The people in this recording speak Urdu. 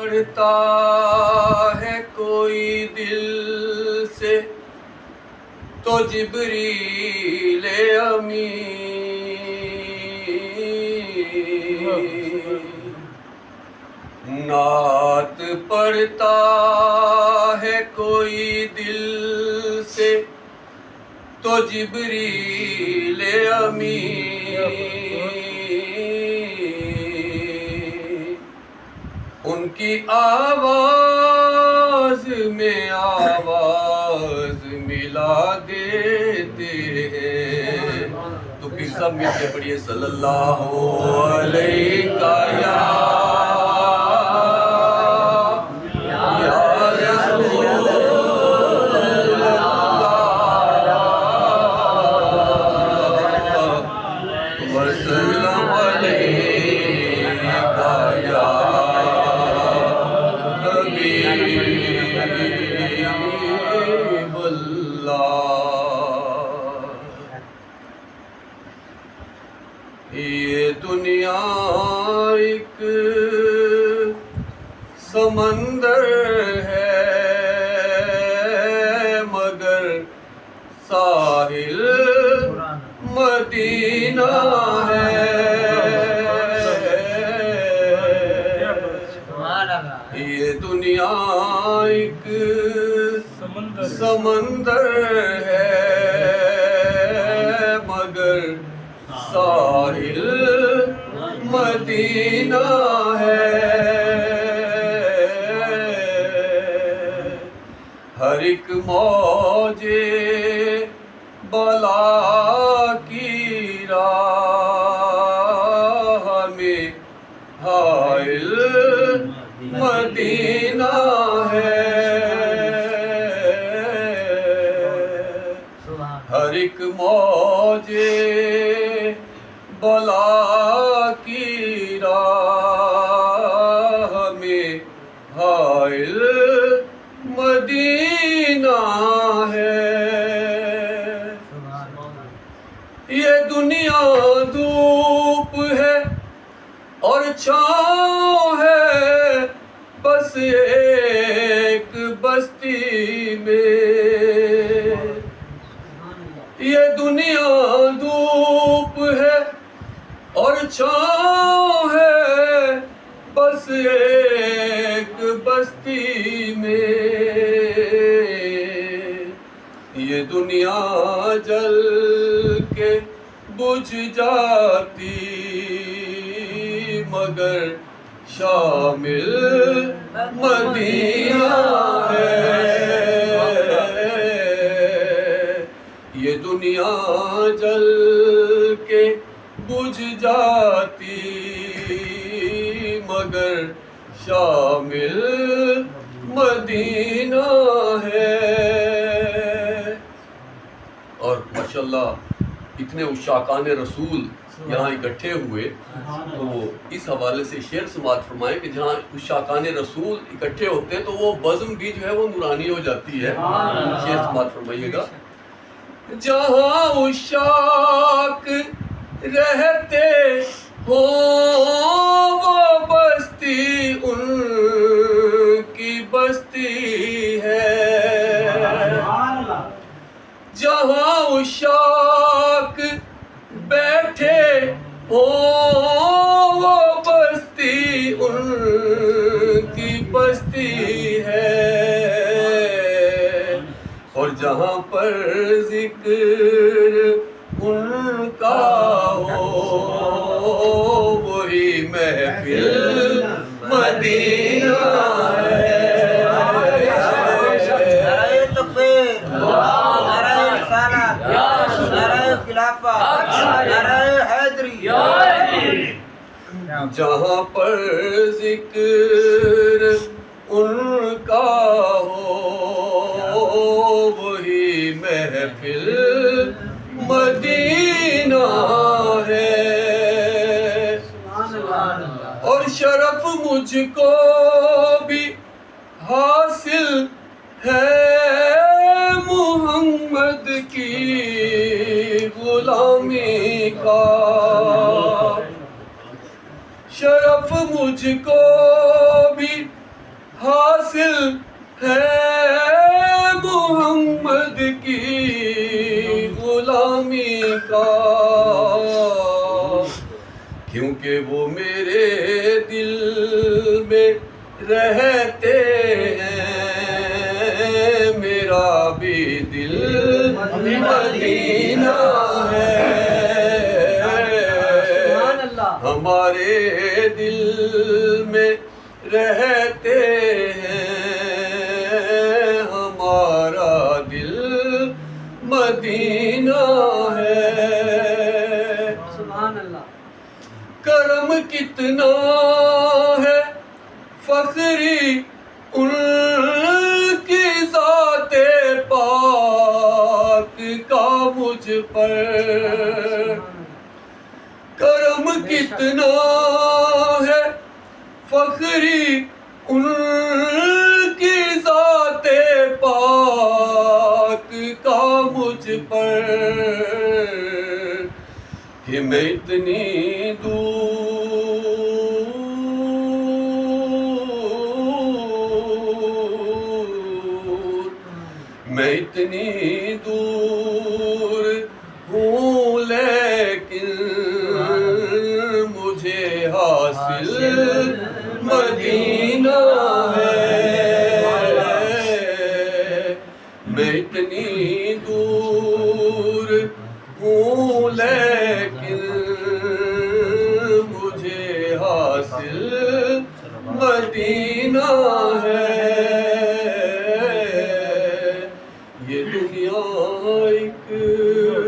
پڑھتا ہے کوئی دل سے تو جبریل امین، نعت پڑھتا ہے کوئی دل سے تو جبریل امین، ان کی آواز میں آواز ملا دیتے ہیں، تو پھر سب مل کے پڑھیے صلی اللہ علیہ یہ دنیا ایک سمندر ہے مگر ساحل مدینہ ہے، یہ دنیا ایک سمندر ہے مگر ساحل مدینہ ہے، ہر ایک موج بلا کی راہ میں حائل مدینہ ہے، ہر ایک موج بلا کی راہ میں حائل مدینہ ہے، یہ دنیا دھوپ ہے اور چھاؤں ہے بس ایک بستی میں، یہ دنیا دھوپ ہے اور چھاؤں ہے بس ایک بستی میں، یہ دنیا جل کے بجھ جاتی مگر شامل مدینہ ہے، یہ دنیا جل کے بجھ جاتی مگر شامل مدینہ ہے، اور ماشاءاللہ اتنے عشاقان رسول یہاں اکٹھے ہوئے تو اس حوالے سے شعر سماعت فرمائے کہ جہاں عشاقان رسول اکٹھے ہوتے ہیں تو وہ بزم بھی جو ہے وہ نورانی ہو جاتی ہے، شعر سماعت فرمائیے گا، جہاں عشاق رہتے ہو وہ بستی ان کی بستی ہے، جہاں عشاق بیٹھے ہو وہ بستی ان کی بستی ہے، اور جہاں پر ذکر ان کا ہو وہی محفل مدینہ ہے، نعرہ تکبیر، نعرہ رسالت، نعرہ خلافت، نعرہ حیدری، جہاں پر ذکر ان کا ہو وہی محفل مدینہ ہے، اور شرف مجھ کو بھی حاصل ہے محمد کی غلامی کا، شرف مجھ کو بھی حاصل ہے محمد کی غلامی کا، کیونکہ وہ میرے دل میں رہتے ہیں، میرا بھی دل مدینہ ہے، ہمارے دل میں رہتے ہیں، ہمارا دل مدینہ ہے۔ سبحان اللہ۔ کرم کتنا ہے فخری ان کی ذات پاک کا مجھ پر، کرم کتنا ہے فخری ان کی ذات پاک کا مجھ پر، کہ میں اتنی دور ہوں لیکن مجھے حاصل مدینہ ہے۔